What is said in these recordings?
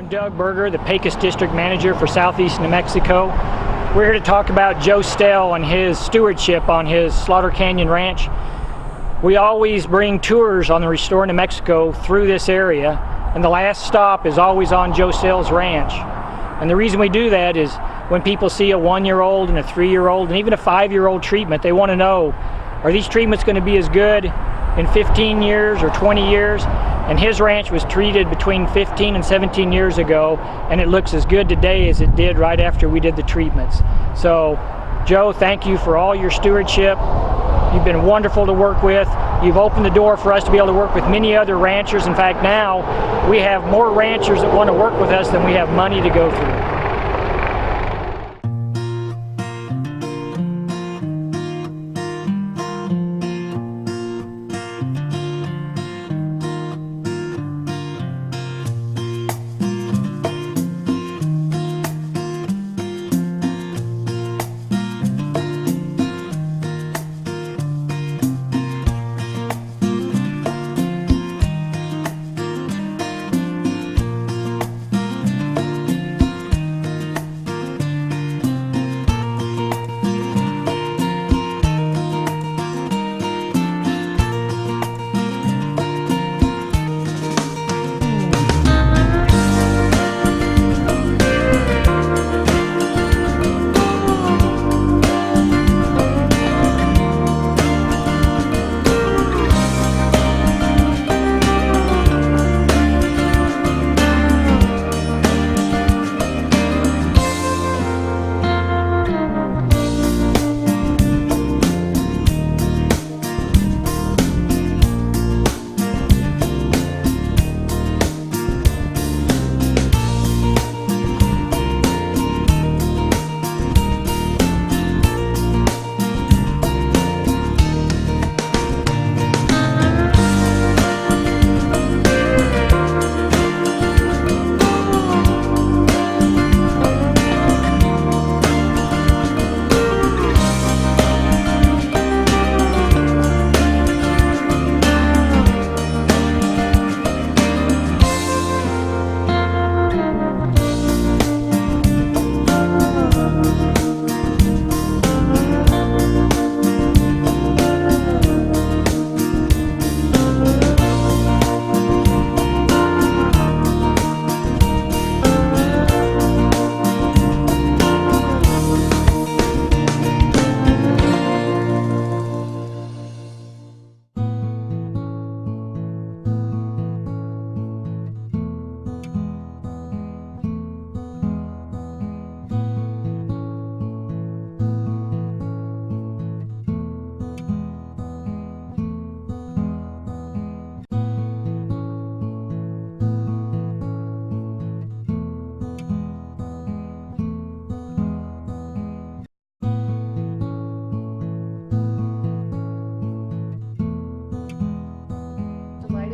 Doug Berger, the Pecos District Manager for Southeast New Mexico. We're here to talk about Joe Stell and his stewardship on his Slaughter Canyon Ranch. We always bring tours on the Restore New Mexico through this area, and the last stop is always on Joe Stell's ranch. And the reason we do that is when people see a 1-year-old and a 3-year-old and even a 5-year-old treatment, they want to know, are these treatments going to be as good in 15 years or 20 years? And his ranch was treated between 15 and 17 years ago, and it looks as good today as it did right after we did the treatments. So, Joe, thank you for all your stewardship. You've been wonderful to work with. You've opened the door for us to be able to work with many other ranchers. In fact, now we have more ranchers that want to work with us than we have money to go through.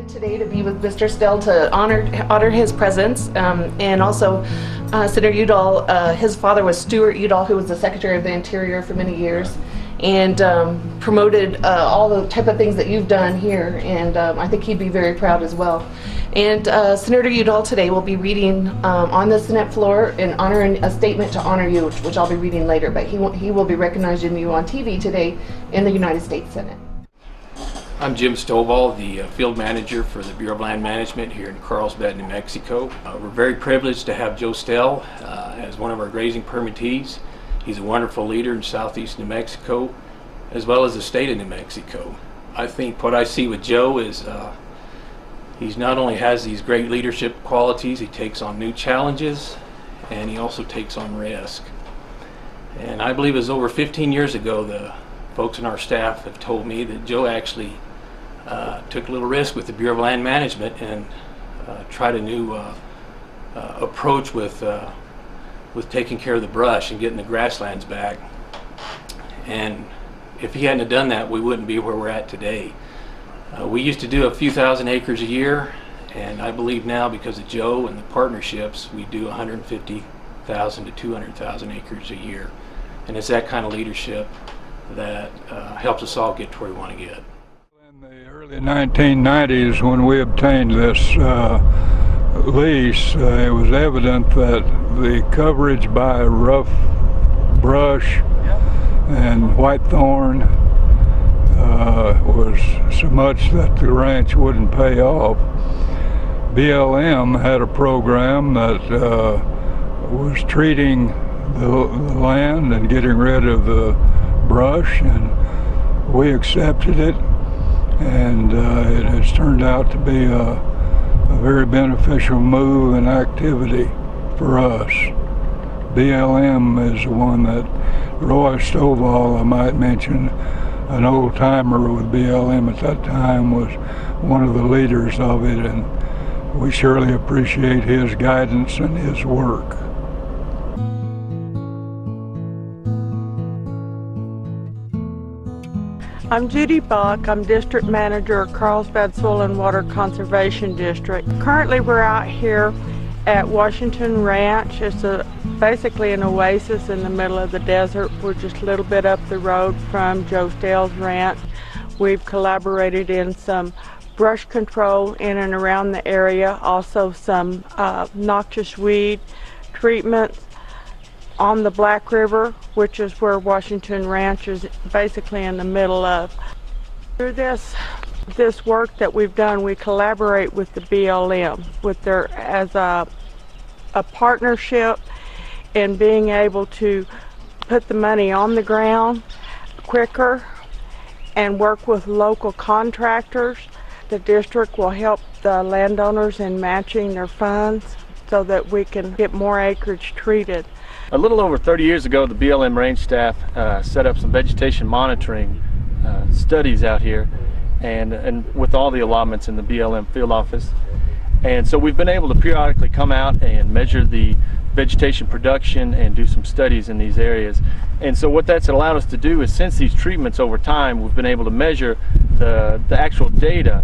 Today to be with Mr. Stell to honor his presence, and also Senator Udall. His father was Stuart Udall, who was the Secretary of the Interior for many years, and promoted all the type of things that you've done here, and I think he'd be very proud as well. And Senator Udall today will be reading on the Senate floor and honoring a statement to honor you, which I'll be reading later, but he will be recognizing you on TV today in the United States Senate. I'm Jim Stovall, the field manager for the Bureau of Land Management here in Carlsbad, New Mexico. We're very privileged to have Joe Stell as one of our grazing permittees. He's a wonderful leader in Southeast New Mexico, as well as the state of New Mexico. I think what I see with Joe is he's not only has these great leadership qualities, he takes on new challenges, and he also takes on risk. And I believe it was over 15 years ago, the folks in our staff have told me that Joe actually took a little risk with the Bureau of Land Management and tried a new approach with taking care of the brush and getting the grasslands back. And if he hadn't have done that, we wouldn't be where we're at today. We used to do a few thousand acres a year, and I believe now, because of Joe and the partnerships, we do 150,000 to 200,000 acres a year. And it's that kind of leadership that helps us all get to where we want to get. In the early 1990s, when we obtained this lease, it was evident that the coverage by rough brush and whitethorn was so much that the ranch wouldn't pay off. BLM had a program that was treating the land and getting rid of the brush, and we accepted it, and it has turned out to be a very beneficial move and activity for us. BLM is the one that Roy Stovall, I might mention, an old timer with BLM at that time, was one of the leaders of it, and we surely appreciate his guidance and his work. I'm Judy Buck. I'm District Manager of Carlsbad Soil and Water Conservation District. Currently we're out here at Washington Ranch. It's basically an oasis in the middle of the desert. We're just a little bit up the road from Joe Stell's ranch. We've collaborated in some brush control in and around the area, also some noxious weed treatments on the Black River, which is where Washington Ranch is basically in the middle of. Through this work that we've done, we collaborate with the BLM as a partnership in being able to put the money on the ground quicker and work with local contractors. The district will help the landowners in matching their funds so that we can get more acreage treated. A little over 30 years ago, the BLM range staff set up some vegetation monitoring studies out here, and with all the allotments in the BLM field office. And so we've been able to periodically come out and measure the vegetation production and do some studies in these areas. And so what that's allowed us to do is, since these treatments over time, we've been able to measure the actual data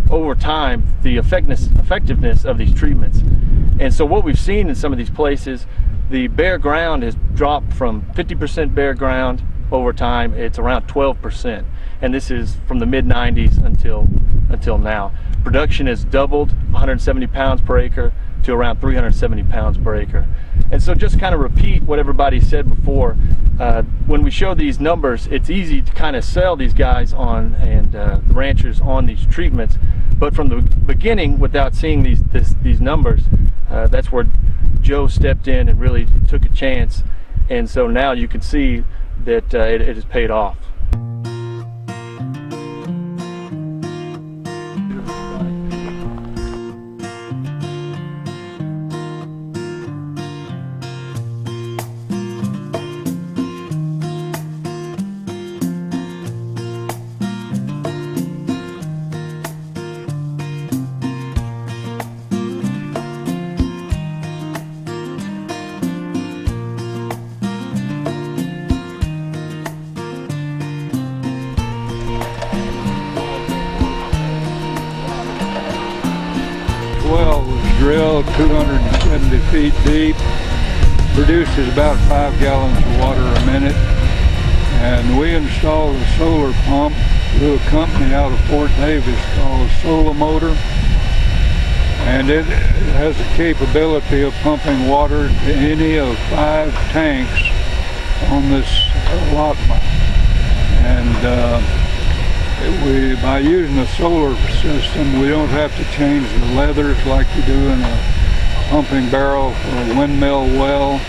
over time, the effectiveness of these treatments. And so what we've seen in some of these places, the bare ground has dropped from 50% bare ground over time. It's around 12%, and this is from the mid-90s until now. Production has doubled, 170 pounds per acre to around 370 pounds per acre. And so just kind of repeat what everybody said before, when we show these numbers, it's easy to kind of sell these guys on, and the ranchers on, these treatments. But from the beginning, without seeing these numbers, that's where Joe stepped in and really took a chance. And so now you can see that it has paid off. Well was drilled 270 feet deep, produces about 5 gallons of water a minute, and we installed a solar pump through a company out of Fort Davis called Solar Motor, and it has the capability of pumping water to any of 5 tanks on this allotment. And by using a solar system, we don't have to change the leathers like you do in a pumping barrel for a windmill well.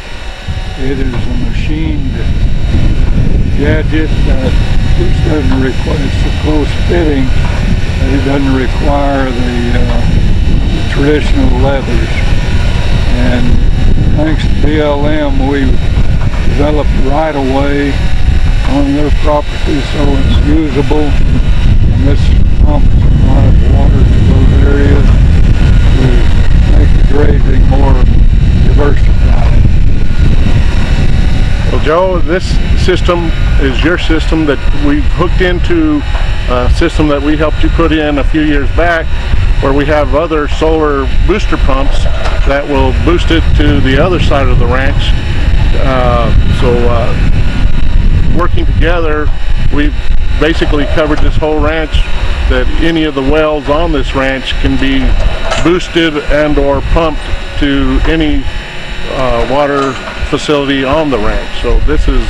It is a machined gadget that just doesn't require, it's a close fitting, but it doesn't require the traditional leathers. And thanks to BLM, we developed right away on their property so it's usable, and this pumps a lot of water to those areas to make the grazing more diversified. Well, Joe, this system is your system that we've hooked into a system that we helped you put in a few years back, where we have other solar booster pumps that will boost it to the other side of the ranch. Working together, we've basically covered this whole ranch that any of the wells on this ranch can be boosted and or pumped to any water facility on the ranch. So this is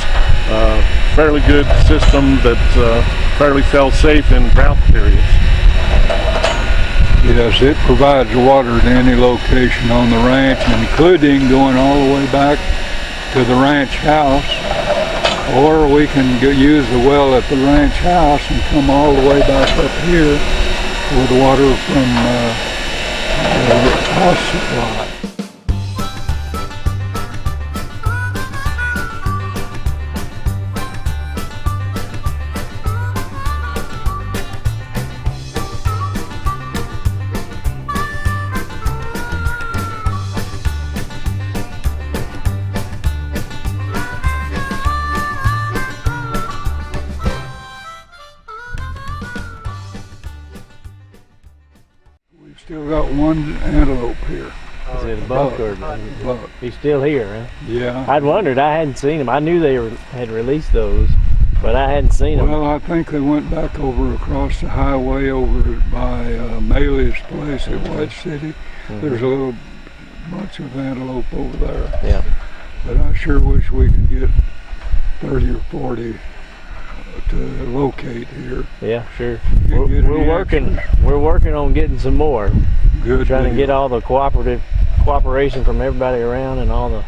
a fairly good system that's fairly fail-safe in drought periods. Yes, it provides water to any location on the ranch, including going all the way back to the ranch house, or we can use the well at the ranch house and come all the way back up here with water from the house supply. We've still got one antelope here. Is it a buck or Buck. he's still here, huh? Yeah. I'd wondered, I hadn't seen him. I knew they had released those, but I hadn't seen them. Well, I think they went back over across the highway over by Maley's place at White City. There's a little bunch of antelope over there. Yeah. But I sure wish we could get 30 or 40 to locate here. Yeah, sure. You get We're any working. We're working on getting some more. Good. Trying to deal. get all the cooperation from everybody around and all the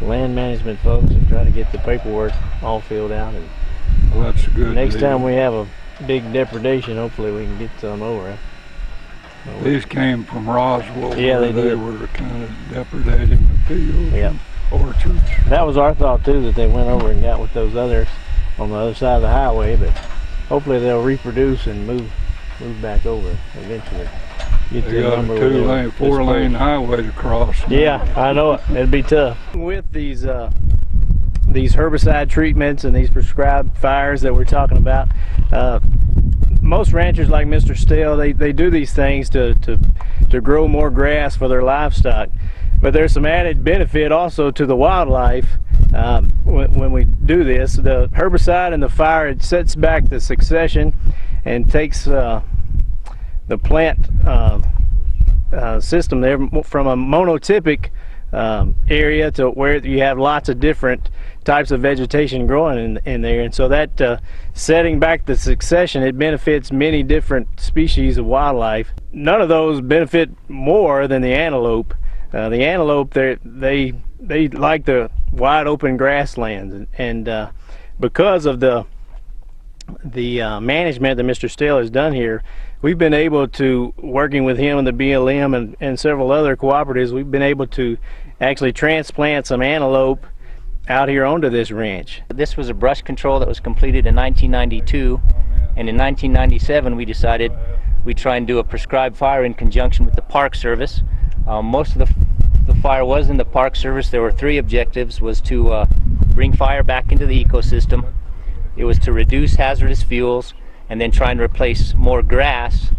land management folks, and try to get the paperwork all filled out. And Well, that's a good. next deal. time we have a big depredation, hopefully we can get some over. These came from Roswell. Yeah, where they did. were kind of depredating the fields, Yeah. and orchards. That was our thought too, that they went over and got with those others on the other side of the highway, but hopefully they'll reproduce and move back over eventually. Get They the got a number where they're 2-lane, 4-lane dispersed. highway to cross. Yeah, I know it. It'd be tough. With these herbicide treatments and these prescribed fires that we're talking about, most ranchers like Mr. Stell, they do these things to grow more grass for their livestock. But there's some added benefit also to the wildlife when we do this. The herbicide and the fire, it sets back the succession and takes the plant system there from a monotypic area to where you have lots of different types of vegetation growing in there, and so that setting back the succession, it benefits many different species of wildlife. None of those benefit more than the antelope. The antelope, they like the wide open grasslands, and because of the management that Mr. Stell has done here, we've been able to, working with him and the BLM and several other cooperatives, we've been able to actually transplant some antelope out here onto this ranch. This was a brush control that was completed in 1992, and in 1997 we decided we'd try and do a prescribed fire in conjunction with the Park Service. Most of the fire was in the Park Service. There were 3 objectives: was to bring fire back into the ecosystem, it was to reduce hazardous fuels, and then try and replace more grass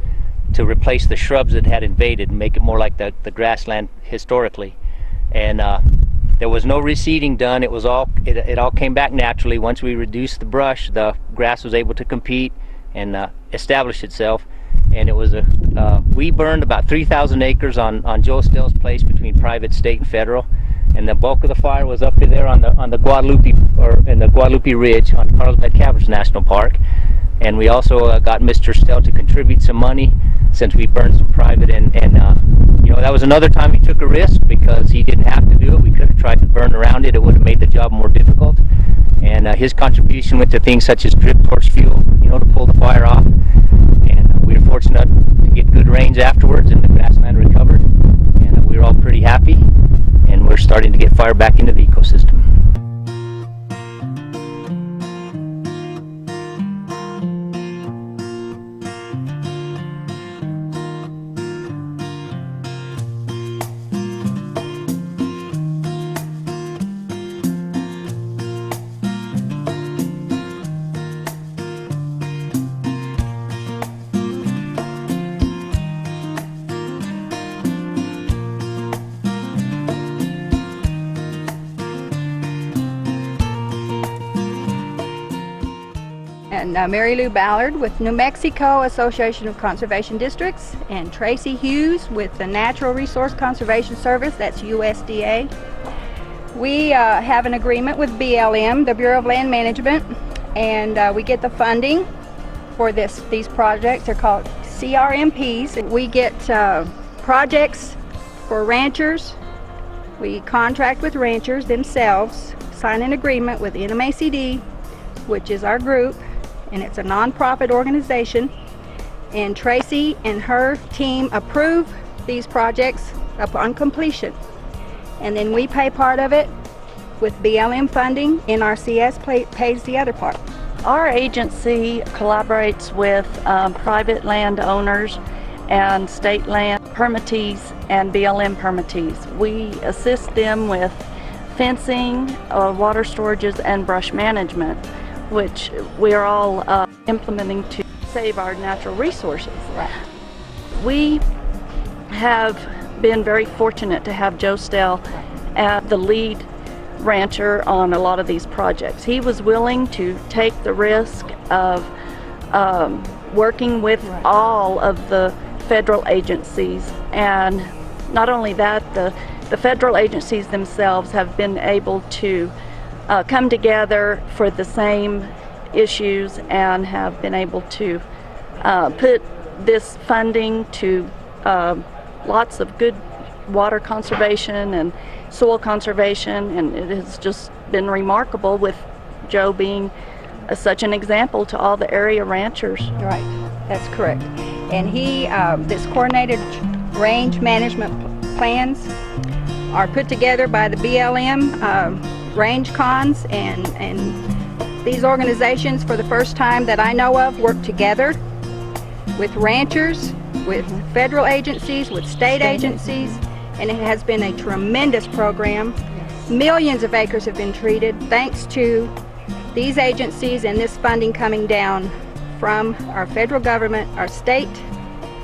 to replace the shrubs that had invaded and make it more like the grassland historically. And there was no reseeding done. It all came back naturally. Once we reduced the brush, the grass was able to compete and establish itself. And it was we burned about 3,000 acres on Joe Stell's place between private, state, and federal. And the bulk of the fire was up there on the Guadalupe, or in the Guadalupe Ridge on Carlsbad Caverns National Park. And we also got Mr. Stell to contribute some money since we burned some private, and you know, that was another time he took a risk because he didn't have to do it. We could have tried to burn around it. It would have made the job more difficult. And his contribution went to things such as drip torch fuel, you know, to pull the fire off. And we were fortunate to get good rains afterwards, and the grassland recovered. And we were all pretty happy, and we're starting to get fire back into the ecosystem. And Mary Lou Ballard with New Mexico Association of Conservation Districts, and Tracy Hughes with the Natural Resource Conservation Service, that's USDA. We have an agreement with BLM, the Bureau of Land Management, and we get the funding for these projects. They're called CRMPs. We get projects for ranchers. We contract with ranchers themselves, sign an agreement with NMACD, which is our group, and it's a non-profit organization. And Tracy and her team approve these projects upon completion. And then we pay part of it with BLM funding. NRCS pays the other part. Our agency collaborates with private landowners and state land permittees and BLM permittees. We assist them with fencing, water storages, and brush management, which we are all implementing to save our natural resources. Right. We have been very fortunate to have Joe Stell as the lead rancher on a lot of these projects. He was willing to take the risk of working with all of the federal agencies, and not only that, the federal agencies themselves have been able to come together for the same issues and have been able to put this funding to lots of good water conservation and soil conservation, and it has just been remarkable, with Joe being such an example to all the area ranchers. Right, that's correct. And he, this coordinated range management plans are put together by the BLM range cons, and these organizations, for the first time that I know of, work together with ranchers, with federal agencies, with state agencies, and it has been a tremendous program. Millions of acres have been treated thanks to these agencies and this funding coming down from our federal government, our state,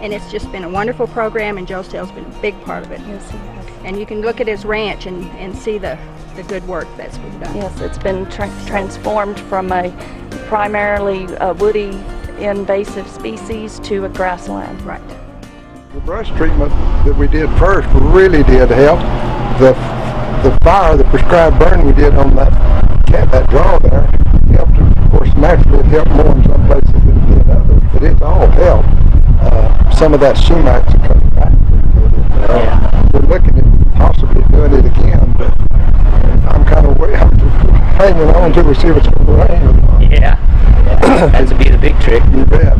and it's just been a wonderful program, and Joe Stell's been a big part of it. Yes, he has. And you can look at his ranch and see the good work that's been done. Yes, it's been transformed from a primarily woody invasive species to a grassland. Right. The brush treatment that we did first really did help. The fire, the prescribed burn we did on that draw there helped. Of course, naturally it helped more in some places than it did others, but it all helped. Some of that sumac is coming back. We're looking at possibly doing it again, but I'm kind of hanging on until we see what's going to rain. Yeah, that would be the big trick. You bet.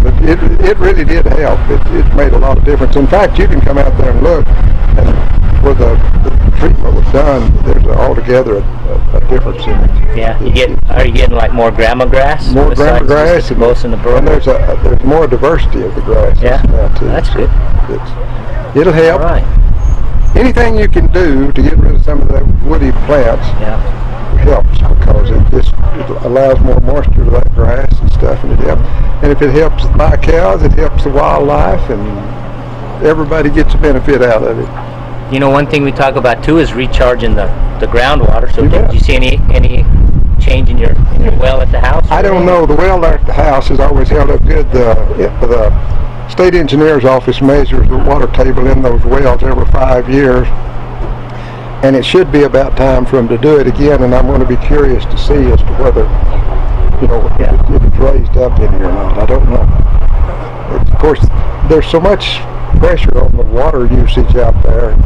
But it really did help. It made a lot of difference. In fact, you can come out there and look, and where the treatment was done, there's altogether a difference in it. Yeah, are you getting like more grandma grass? More grandma grass, and there's more diversity of the grass. Yeah, now too. That's good. It'll help. All right. Anything you can do to get rid of some of the woody plants helps, because it allows more moisture to that grass and stuff, and it helps. And if it helps my cows, it helps the wildlife, and everybody gets a benefit out of it. You know, one thing we talk about too is recharging the groundwater. So did you see any change in your well at the house? I don't know. The well there at the house has always held up good. The state engineer's office measures the water table in those wells every 5 years, and it should be about time for them to do it again. And I'm going to be curious to see as to whether, if it's raised up in here or not. I don't know. Of course, there's so much pressure on the water usage out there.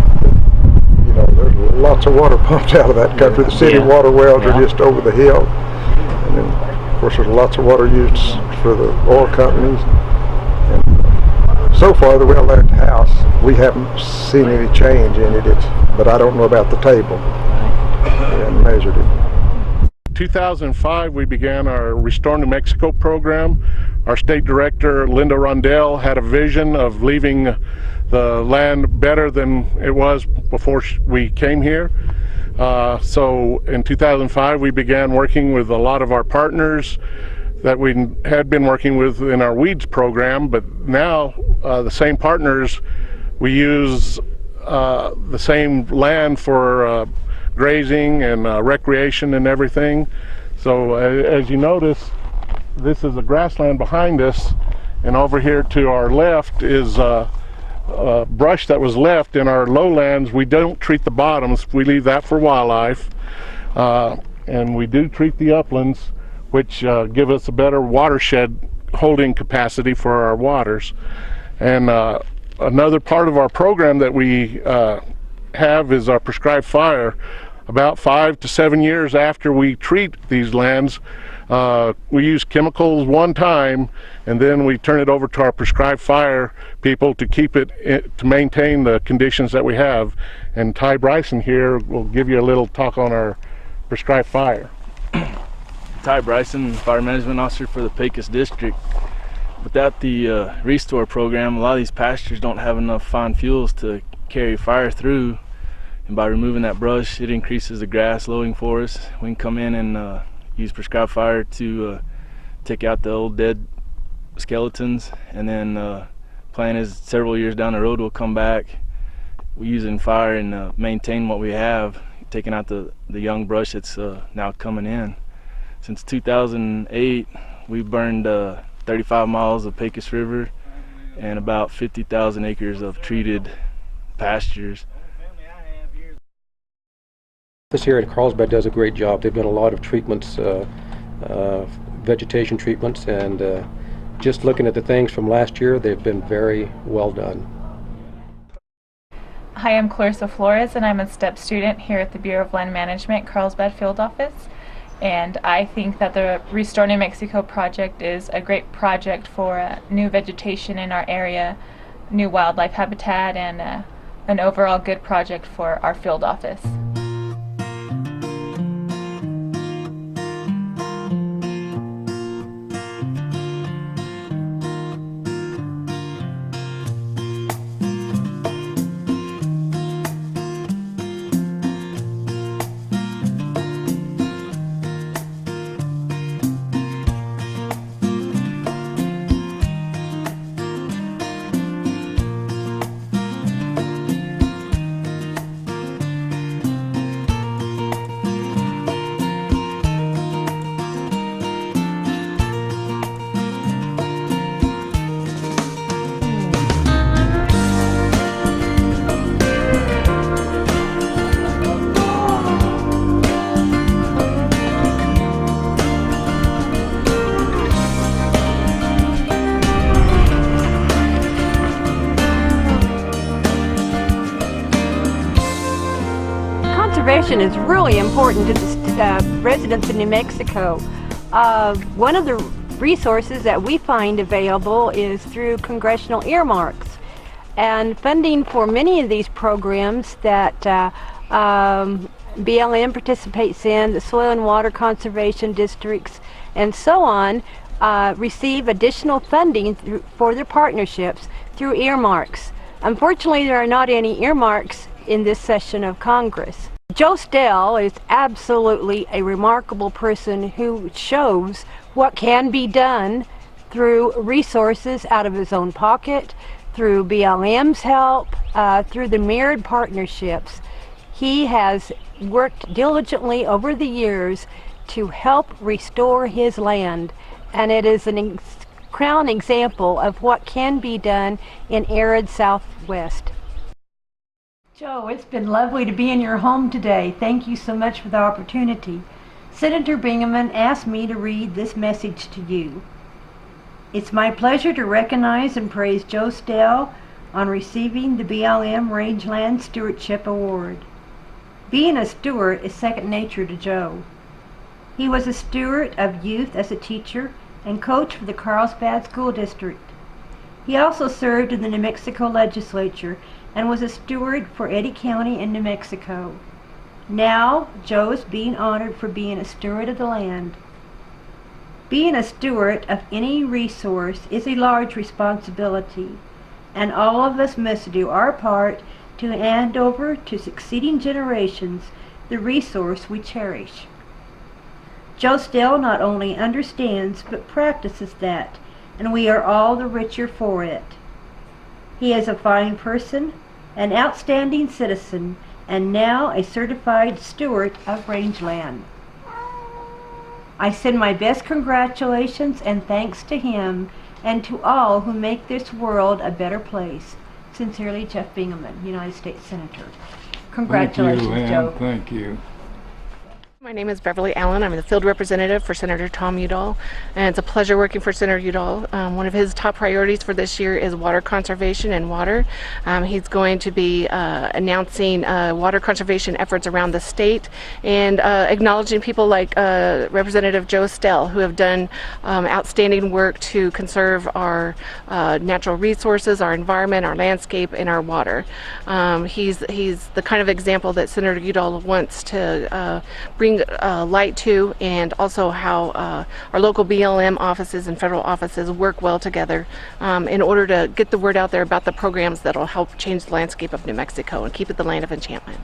There's lots of water pumped out of that country. The city water wells are just over the hill. And then, of course, there's lots of water used for the oil companies. And so far, the well there at the house, we haven't seen any change in it. But I don't know about the table. We haven't measured it. 2005, we began our Restore New Mexico program. Our state director, Linda Rondell, had a vision of leaving the land better than it was before we came here. So in 2005, we began working with a lot of our partners that we had been working with in our weeds program, but now the same partners, we use the same land for grazing and recreation and everything. So as you notice, this is a grassland behind us, and over here to our left is brush that was left in our lowlands. We don't treat the bottoms, we leave that for wildlife, and we do treat the uplands, which give us a better watershed holding capacity for our waters. And another part of our program that we have is our prescribed fire. About 5 to 7 years after we treat these lands, we use chemicals one time, and then we turn it over to our prescribed fire people to keep it, to maintain the conditions that we have. And Ty Bryson here will give you a little talk on our prescribed fire. Ty Bryson, Fire Management Officer for the Pecos District. Without the Restore program, a lot of these pastures don't have enough fine fuels to carry fire through. And by removing that brush, it increases the grass loading for us. We can come in and use prescribed fire to take out the old dead skeletons, and then plan is several years down the road we'll come back. We're using fire and maintain what we have, taking out the young brush that's now coming in. Since 2008, we've burned 35 miles of Pecos River and about 50,000 acres of treated pastures. This here at Carlsbad does a great job. They've done a lot of treatments, vegetation treatments, and just looking at the things from last year, they've been very well done. Hi, I'm Clarissa Flores, and I'm a STEP student here at the Bureau of Land Management Carlsbad Field Office. And I think that the Restore New Mexico project is a great project for new vegetation in our area, new wildlife habitat, and an overall good project for our field office. Conservation is really important to the residents of New Mexico. One of the resources that we find available is through congressional earmarks, and funding for many of these programs that BLM participates in, the soil and water conservation districts and so on, receive additional funding for their partnerships through earmarks. Unfortunately, there are not any earmarks in this session of Congress. Joe Stell is absolutely a remarkable person who shows what can be done through resources out of his own pocket, through BLM's help, through the myriad partnerships. He has worked diligently over the years to help restore his land, and it is a crown example of what can be done in arid Southwest. Joe, it's been lovely to be in your home today. Thank you so much for the opportunity. Senator Bingaman asked me to read this message to you. It's my pleasure to recognize and praise Joe Stell on receiving the BLM Rangeland Stewardship Award. Being a steward is second nature to Joe. He was a steward of youth as a teacher and coach for the Carlsbad School District. He also served in the New Mexico legislature and was a steward for Eddy County in New Mexico. Now, Joe is being honored for being a steward of the land. Being a steward of any resource is a large responsibility, and all of us must do our part to hand over to succeeding generations the resource we cherish. Joe Stell not only understands but practices that, and we are all the richer for it. He is a fine person, an outstanding citizen, and now a certified steward of rangeland. I send my best congratulations and thanks to him and to all who make this world a better place. Sincerely, Jeff Bingaman, United States Senator. Congratulations, Thank you, Joe. Ann. Thank you. My name is Beverly Allen. I'm the field representative for Senator Tom Udall, and it's a pleasure working for Senator Udall. One of his top priorities for this year is water conservation and water. He's going to be announcing water conservation efforts around the state and acknowledging people like Representative Joe Stell, who have done outstanding work to conserve our natural resources, our environment, our landscape, and our water. He's the kind of example that Senator Udall wants to bring light to, and also how our local BLM offices and federal offices work well together in order to get the word out there about the programs that will help change the landscape of New Mexico and keep it the land of enchantment.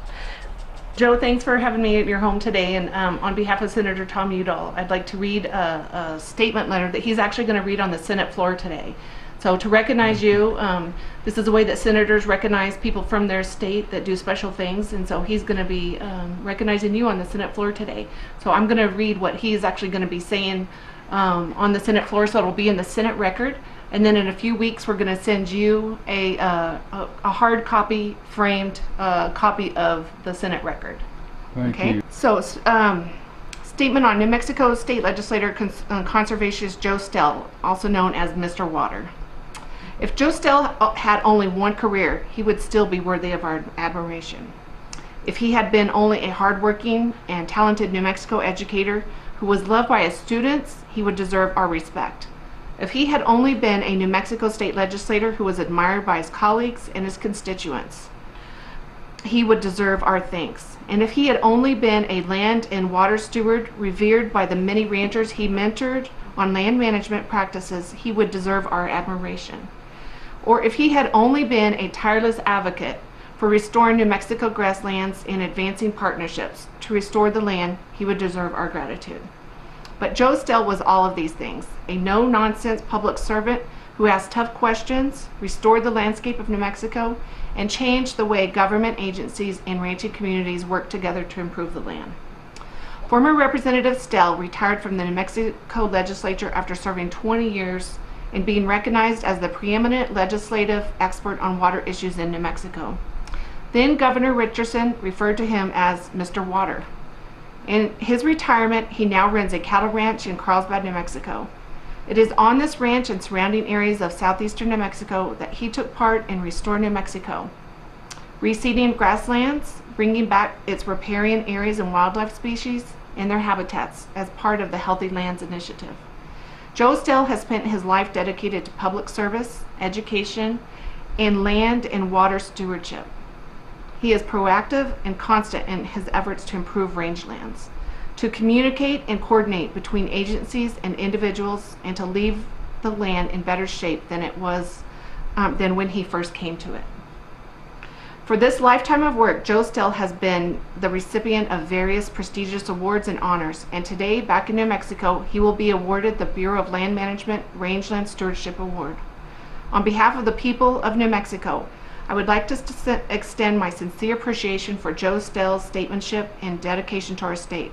Joe, thanks for having me at your home today, and on behalf of Senator Tom Udall, I'd like to read a statement letter that he's actually going to read on the Senate floor today. So to recognize you, this is a way that senators recognize people from their state that do special things, and so he's going to be recognizing you on the Senate floor today. So I'm going to read what he's actually going to be saying on the Senate floor, so it'll be in the Senate record, and then in a few weeks we're going to send you a hard copy, framed copy of the Senate record. Thank Okay? you. So statement on New Mexico State Legislator Conservationist Joe Stell, also known as Mr. Water. If Joe Stell had only one career, he would still be worthy of our admiration. If he had been only a hardworking and talented New Mexico educator who was loved by his students, he would deserve our respect. If he had only been a New Mexico State legislator who was admired by his colleagues and his constituents, he would deserve our thanks. And if he had only been a land and water steward revered by the many ranchers he mentored on land management practices, he would deserve our admiration. Or if he had only been a tireless advocate for restoring New Mexico grasslands and advancing partnerships to restore the land, he would deserve our gratitude. But Joe Stell was all of these things, a no-nonsense public servant who asked tough questions, restored the landscape of New Mexico, and changed the way government agencies and ranching communities work together to improve the land. Former Representative Stell retired from the New Mexico legislature after serving 20 years and being recognized as the preeminent legislative expert on water issues in New Mexico. Then Governor Richardson referred to him as Mr. Water. In his retirement, he now runs a cattle ranch in Carlsbad, New Mexico. It is on this ranch and surrounding areas of southeastern New Mexico that he took part in Restore New Mexico, reseeding grasslands, bringing back its riparian areas and wildlife species and their habitats as part of the Healthy Lands Initiative. Joe Stell has spent his life dedicated to public service, education, and land and water stewardship. He is proactive and constant in his efforts to improve rangelands, to communicate and coordinate between agencies and individuals, and to leave the land in better shape than it was than when he first came to it. For this lifetime of work, Joe Stell has been the recipient of various prestigious awards and honors, and today, back in New Mexico, he will be awarded the Bureau of Land Management Rangeland Stewardship Award. On behalf of the people of New Mexico, I would like to extend my sincere appreciation for Joe Stell's statesmanship and dedication to our state.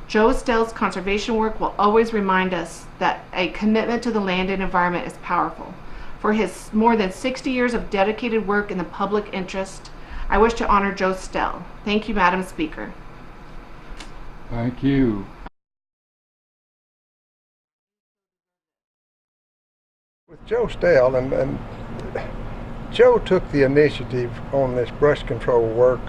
Joe Stell's conservation work will always remind us that a commitment to the land and environment is powerful. For his more than 60 years of dedicated work in the public interest, I wish to honor Joe Stell. Thank you, Madam Speaker. Thank you. With Joe Stell, and Joe took the initiative on this brush control work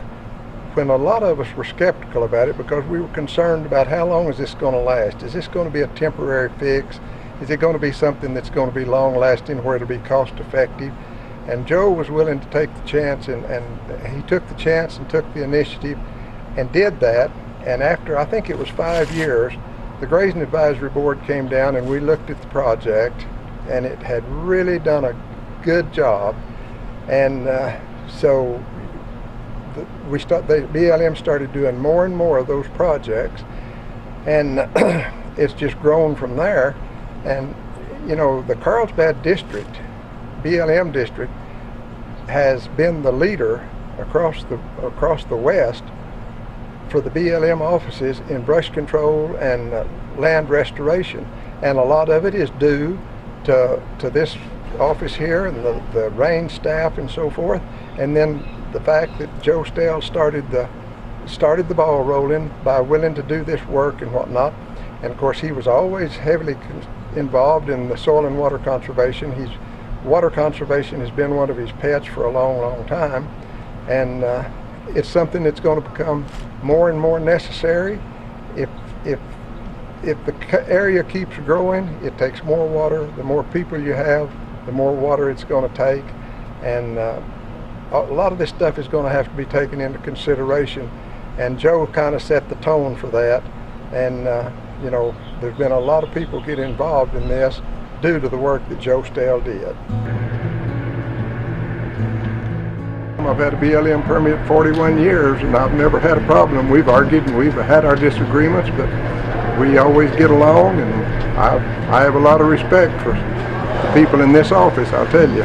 when a lot of us were skeptical about it because we were concerned about how long is this going to last? Is this going to be a temporary fix? Is it going to be something that's going to be long lasting where it'll be cost effective? And Joe was willing to take the chance, and he took the chance and took the initiative and did that. And after, I think it was 5 years, the Grazing Advisory Board came down and we looked at the project, and it had really done a good job. And so the BLM started doing more and more of those projects, and it's just grown from there. And you know, the Carlsbad district, BLM district, has been the leader across the West for the BLM offices in brush control and land restoration, and a lot of it is due to this office here and the range staff and so forth, and then the fact that Joe Stell started the ball rolling by willing to do this work and whatnot. And of course he was always heavily involved in the soil and water conservation. Water conservation has been one of his pets for a long time, and it's something that's going to become more and more necessary. If the area keeps growing, it takes more water. The more people you have, the more water it's going to take, and a lot of this stuff is going to have to be taken into consideration, and Joe kind of set the tone for that. And you know, there's been a lot of people get involved in this due to the work that Joe Stell did. I've had a BLM permit 41 years and I've never had a problem. We've argued and we've had our disagreements, but we always get along, and I have a lot of respect for the people in this office, I'll tell you.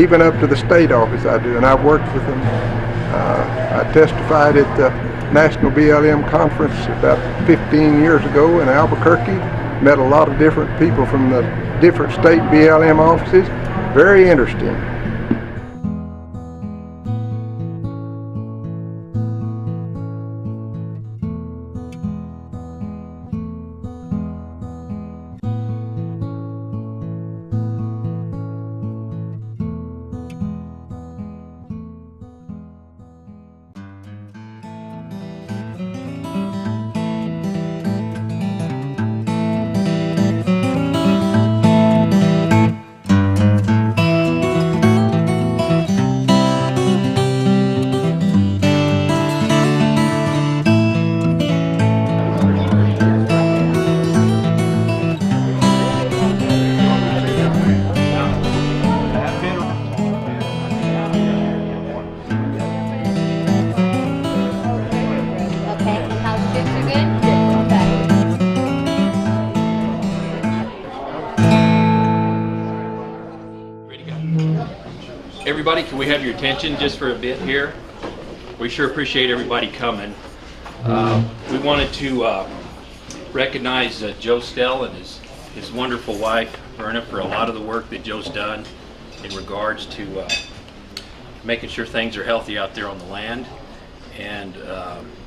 Even up to the state office I do, and I've worked with them. I testified at the National BLM Conference about 15 years ago in Albuquerque. Met a lot of different people from the different state BLM offices. Very interesting. Everybody, can we have your attention just for a bit here? We sure appreciate everybody coming. We wanted to recognize Joe Stell and his wonderful wife, Verna, for a lot of the work that Joe's done in regards to making sure things are healthy out there on the land. And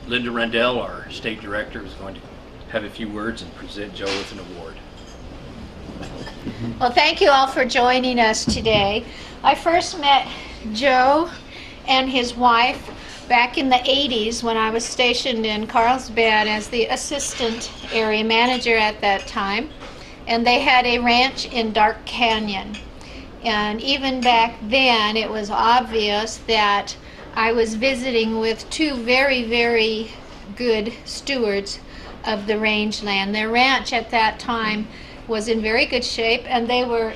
Linda Rendell, our state director, is going to have a few words and present Joe with an award. Well, thank you all for joining us today. I first met Joe and his wife back in the 80s when I was stationed in Carlsbad as the assistant area manager at that time. And they had a ranch in Dark Canyon. And even back then, it was obvious that I was visiting with two very, very good stewards of the rangeland. Their ranch at that time was in very good shape, and they were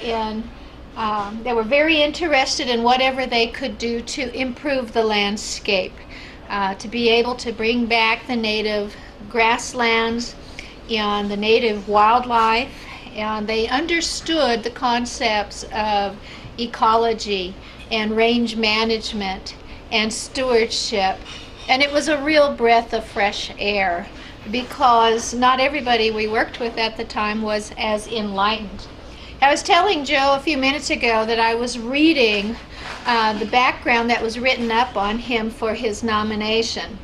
very interested in whatever they could do to improve the landscape, to be able to bring back the native grasslands and the native wildlife. And they understood the concepts of ecology and range management and stewardship. And it was a real breath of fresh air, because not everybody we worked with at the time was as enlightened. I was telling Joe a few minutes ago that I was reading the background that was written up on him for his nomination.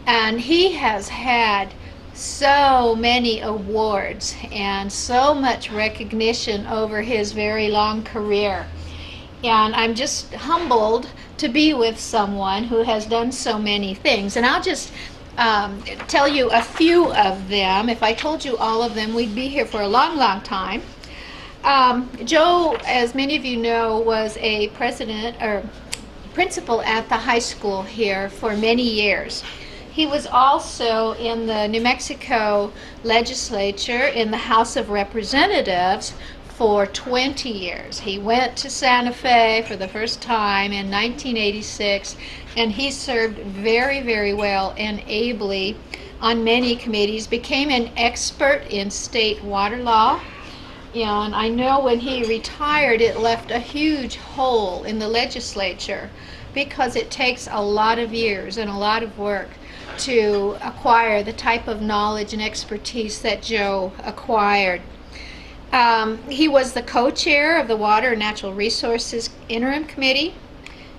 And he has had so many awards and so much recognition over his very long career. And I'm just humbled to be with someone who has done so many things. And I'll just tell you a few of them. If I told you all of them, we'd be here for a long, long time. Joe, as many of you know, was a principal at the high school here for many years. He was also in the New Mexico legislature in the House of Representatives for 20 years. He went to Santa Fe for the first time in 1986, and he served very, very well and ably on many committees, became an expert in state water law. And I know when he retired, it left a huge hole in the legislature, because it takes a lot of years and a lot of work to acquire the type of knowledge and expertise that Joe acquired. He was the co-chair of the Water and Natural Resources Interim Committee,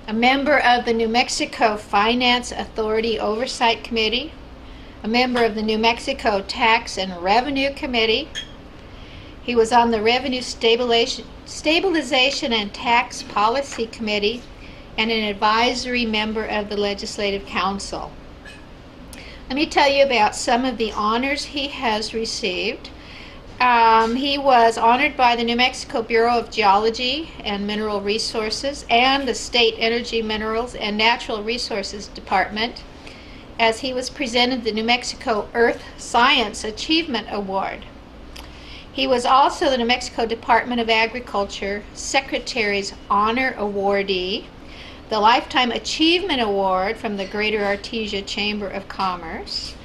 a member of the New Mexico Finance Authority Oversight Committee, a member of the New Mexico Tax and Revenue Committee. He was on the Revenue Stabilization and Tax Policy Committee and an advisory member of the Legislative Council. Let me tell you about some of the honors he has received. He was honored by the New Mexico Bureau of Geology and Mineral Resources and the State Energy, Minerals, and Natural Resources Department as he was presented the New Mexico Earth Science Achievement Award. He was also the New Mexico Department of Agriculture Secretary's Honor Awardee, the Lifetime Achievement Award from the Greater Artesia Chamber of Commerce,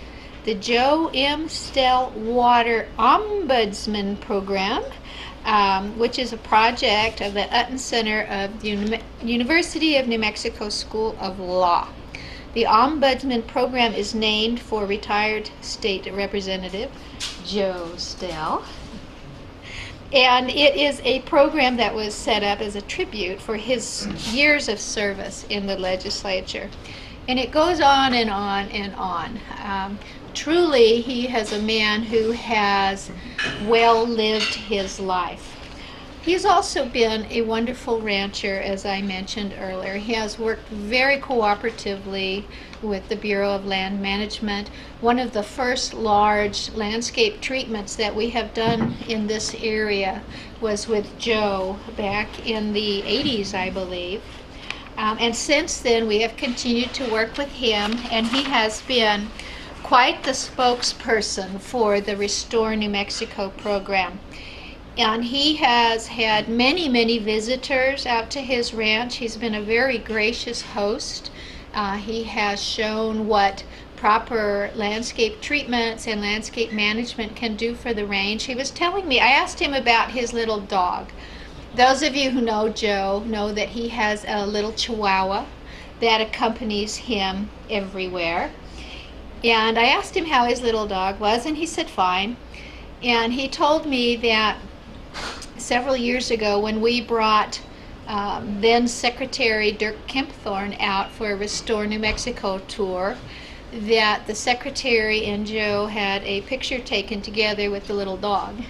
the Joe M. Stell Water Ombudsman Program, which is a project of the Utton Center of the University of New Mexico School of Law. The Ombudsman Program is named for retired State Representative Joe Stell. And it is a program that was set up as a tribute for his years of service in the legislature. And it goes on and on and on. Truly, he is a man who has well lived his life. He's also been a wonderful rancher, as I mentioned earlier. He has worked very cooperatively with the Bureau of Land Management. One of the first large landscape treatments that we have done in this area was with Joe back in the 80s, I believe. And since then, we have continued to work with him, and he has been quite the spokesperson for the Restore New Mexico program. And he has had many, many visitors out to his ranch. He's been a very gracious host. He has shown what proper landscape treatments and landscape management can do for the range. He was telling me, I asked him about his little dog. Those of you who know Joe know that he has a little Chihuahua that accompanies him everywhere. And I asked him how his little dog was, and he said fine. And he told me that several years ago, when we brought then Secretary Dirk Kempthorne out for a Restore New Mexico tour, that the Secretary and Joe had a picture taken together with the little dog.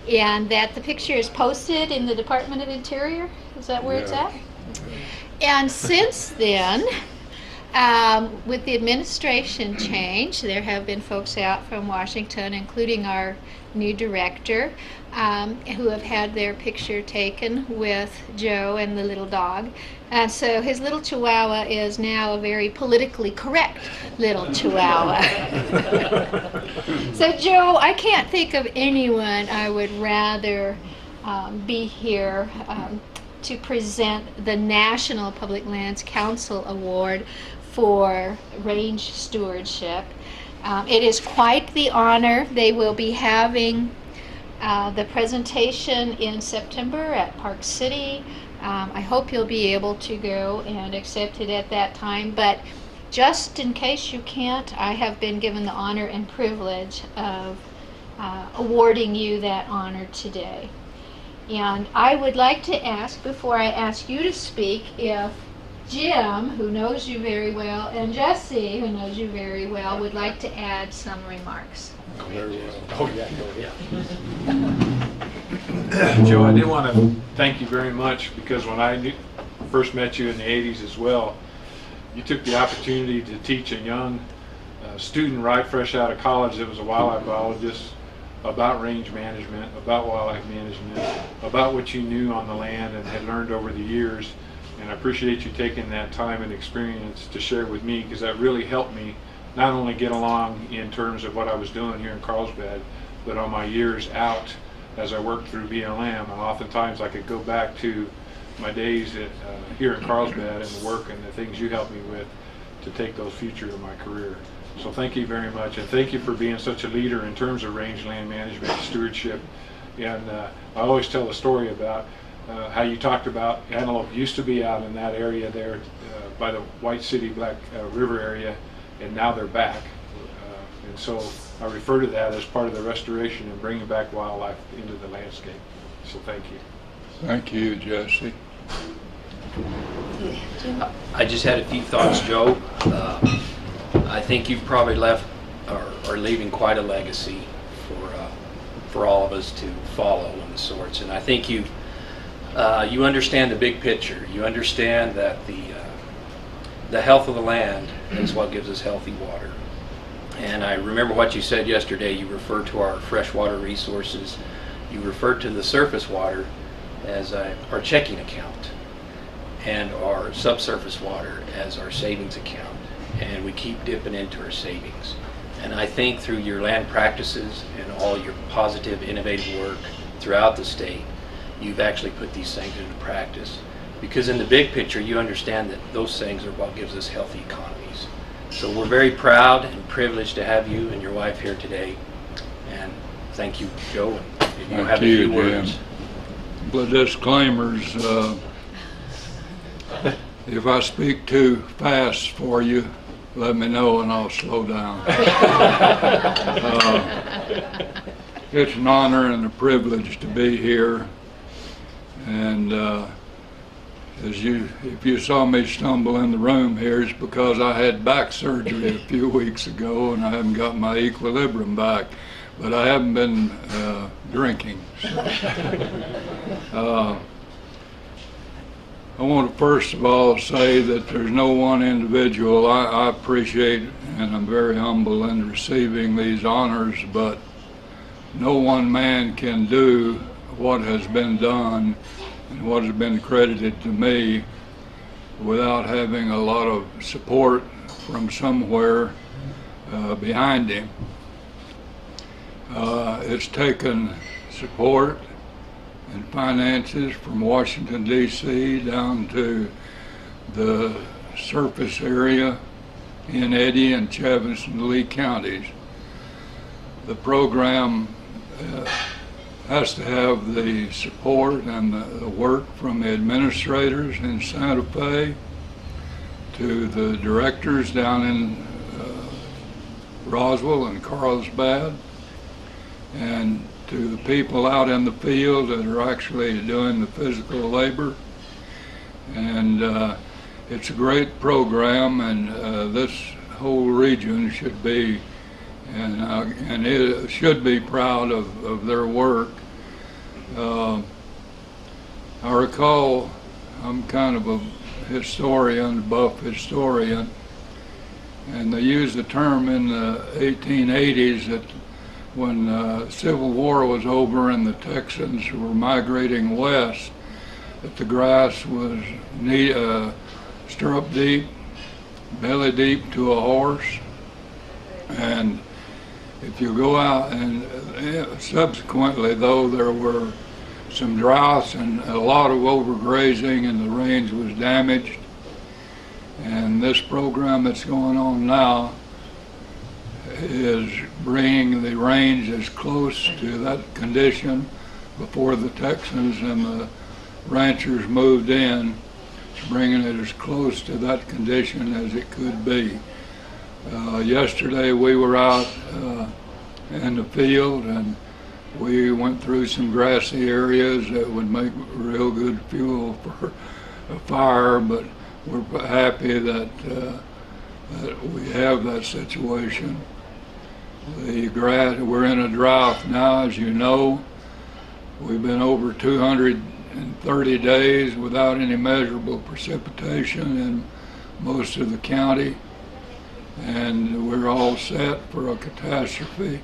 And that the picture is posted in the Department of Interior. Is that where it's at? And since then, with the administration change, there have been folks out from Washington, including our new director, who have had their picture taken with Joe and the little dog. And so his little Chihuahua is now a very politically correct little Chihuahua. So Joe, I can't think of anyone I would rather be here to present the National Public Lands Council Award for range stewardship. It is quite the honor. They will be having the presentation in September at Park City. I hope you'll be able to go and accept it at that time, but just in case you can't, I have been given the honor and privilege of awarding you that honor today. And I would like to ask, before I ask you to speak, if Jim, who knows you very well, and Jesse, who knows you very well, would like to add some remarks. Very well. Oh, yeah, Joe, I did want to thank you very much, because when I first met you in the 80s as well, you took the opportunity to teach a young student right fresh out of college that was a wildlife biologist about range management, about wildlife management, about what you knew on the land and had learned over the years. And I appreciate you taking that time and experience to share with me, because that really helped me not only get along in terms of what I was doing here in Carlsbad, but on my years out as I worked through BLM. And oftentimes I could go back to my days at, here in Carlsbad and the work and the things you helped me with to take those future of my career. So thank you very much, and thank you for being such a leader in terms of range land management and stewardship. And I always tell a story about how you talked about antelope used to be out in that area there by the White City Black River area, and now they're back. And so I refer to that as part of the restoration and bringing back wildlife into the landscape. So thank you. Thank you, Jesse. I just had a few thoughts, Joe. I think you've probably left or are leaving quite a legacy for all of us to follow in the sorts. And I think you understand the big picture. You understand that the health of the land is what gives us healthy water. And I remember what you said yesterday. You referred to our freshwater resources. You referred to the surface water as our checking account, and our subsurface water as our savings account. And we keep dipping into our savings. And I think through your land practices and all your positive, innovative work throughout the state, you've actually put these things into practice. Because in the big picture, you understand that those things are what gives us healthy economies. So we're very proud and privileged to have you and your wife here today. And thank you, Joe. And if you have a few words. But disclaimers, if I speak too fast for you, let me know and I'll slow down. It's an honor and a privilege to be here. And if you saw me stumble in the room here, it's because I had back surgery a few weeks ago and I haven't got my equilibrium back. But I haven't been drinking. I want to first of all say that there's no one individual. I appreciate and I'm very humble in receiving these honors, but no one man can do what has been done and what has been credited to me without having a lot of support from somewhere behind him. It's taken support and finances from Washington, D.C. down to the surface area in Eddy and Chavis and Lee counties. The program has to have the support and the work from the administrators in Santa Fe to the directors down in Roswell and Carlsbad, and to the people out in the field that are actually doing the physical labor. And it's a great program, and this whole region should be and it should be proud of their work. I recall, I'm kind of a historian, buff historian, and they used the term in the 1880s that when the Civil War was over and the Texans were migrating west, that the grass was stirrup deep, belly deep to a horse. And if you go out, and subsequently though, there were some droughts and a lot of overgrazing and the range was damaged. And this program that's going on now is bringing the range as close to that condition before the Texans and the ranchers moved in, bringing it as close to that condition as it could be. Yesterday we were out in the field and we went through some grassy areas that would make real good fuel for a fire, but we're happy that we have that situation. We're in a drought now, as you know. We've been over 230 days without any measurable precipitation in most of the county, and we're all set for a catastrophe.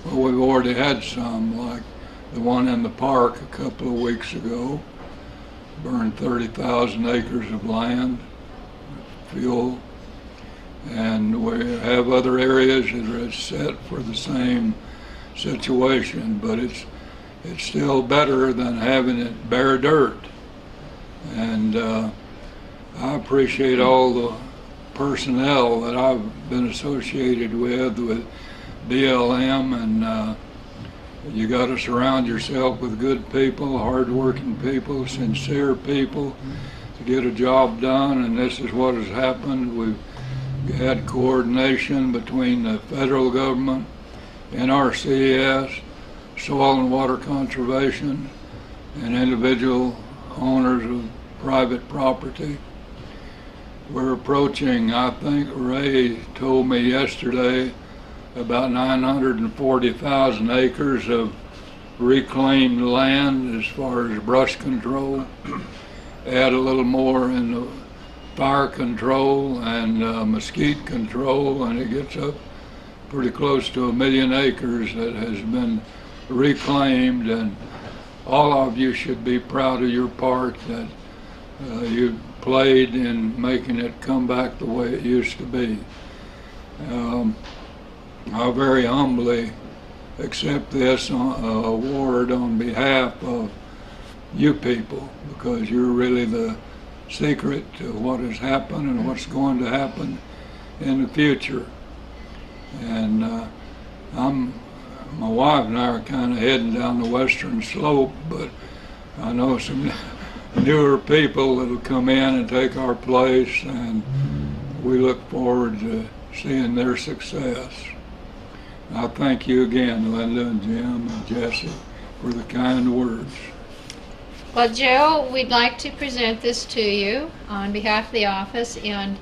Well, we've already had some, like the one in the park a couple of weeks ago, burned 30,000 acres of land, fuel. And we have other areas that are set for the same situation, but it's still better than having it bare dirt. And I appreciate all the personnel that I've been associated with BLM, and you got to surround yourself with good people, hard-working people, sincere people to get a job done, and this is what has happened. We've had coordination between the federal government, NRCS, Soil and Water Conservation, and individual owners of private property. We're approaching, I think Ray told me yesterday, about 940,000 acres of reclaimed land as far as brush control. Add a little more in the fire control and mosquito control, and it gets up pretty close to 1 million acres that has been reclaimed, and all of you should be proud of your part that you played in making it come back the way it used to be. I very humbly accept this award on behalf of you people, because you're really the secret to what has happened and what's going to happen in the future. And my wife and I are kind of heading down the western slope, but I know some newer people that'll come in and take our place, and we look forward to seeing their success. I thank you again, Linda and Jim and Jesse, for the kind words. Well, Joe, we'd like to present this to you on behalf of the office, and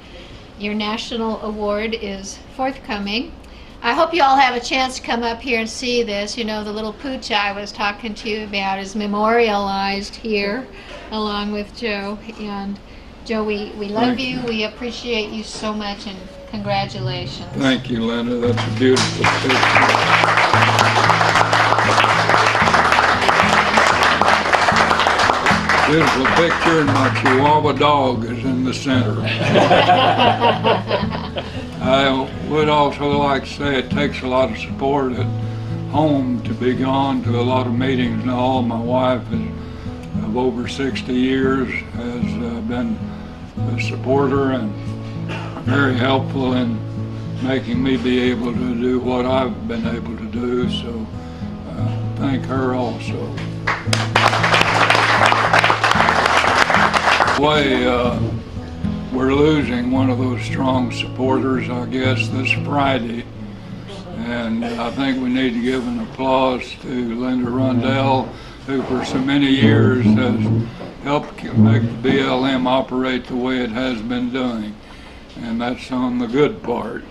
your national award is forthcoming. I hope you all have a chance to come up here and see this. You know, the little pooch I was talking to you about is memorialized here along with Joe. And Joe, we love you. We appreciate you so much, and congratulations. Thank you, Linda. That's a beautiful picture. Beautiful picture, and my Chihuahua dog is in the center. I would also like to say it takes a lot of support at home to be gone to a lot of meetings and all. My wife of over 60 years has been a supporter and very helpful in making me be able to do what I've been able to do, so thank her also. We're losing one of those strong supporters, I guess, this Friday, and I think we need to give an applause to Linda Rundell, who for so many years has helped make the BLM operate the way it has been doing, and that's on the good part.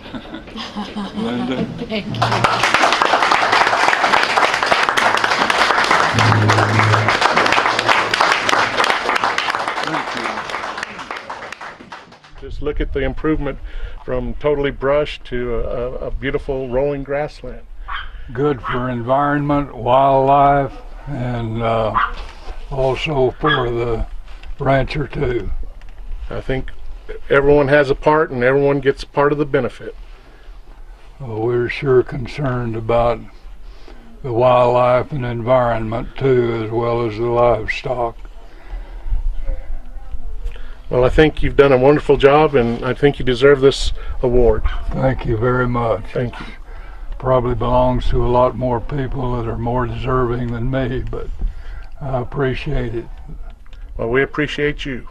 Linda. Thank you. Just look at the improvement from totally brushed to a beautiful rolling grassland. Good for environment, wildlife, and also for the rancher too. I think everyone has a part and everyone gets part of the benefit. Well, we're sure concerned about the wildlife and environment too, as well as the livestock. Well, I think you've done a wonderful job, and I think you deserve this award. Thank you very much. Thank you. Probably belongs to a lot more people that are more deserving than me, but I appreciate it. Well, we appreciate you.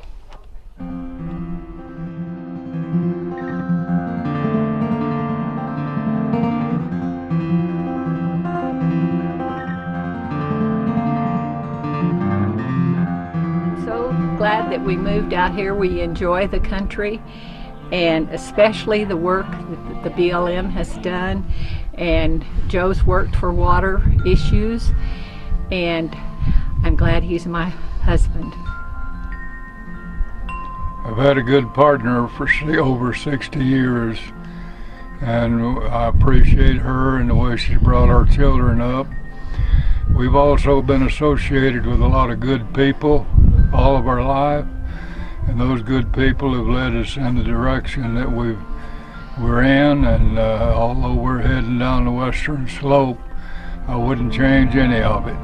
Glad that we moved out here. We enjoy the country, and especially the work that the BLM has done, and Joe's worked for water issues, and I'm glad he's my husband. I've had a good partner for over 60 years, and I appreciate her and the way she brought our children up. We've also been associated with a lot of good people all of our life, and those good people have led us in the direction that we're in, and although we're heading down the western slope, I wouldn't change any of it.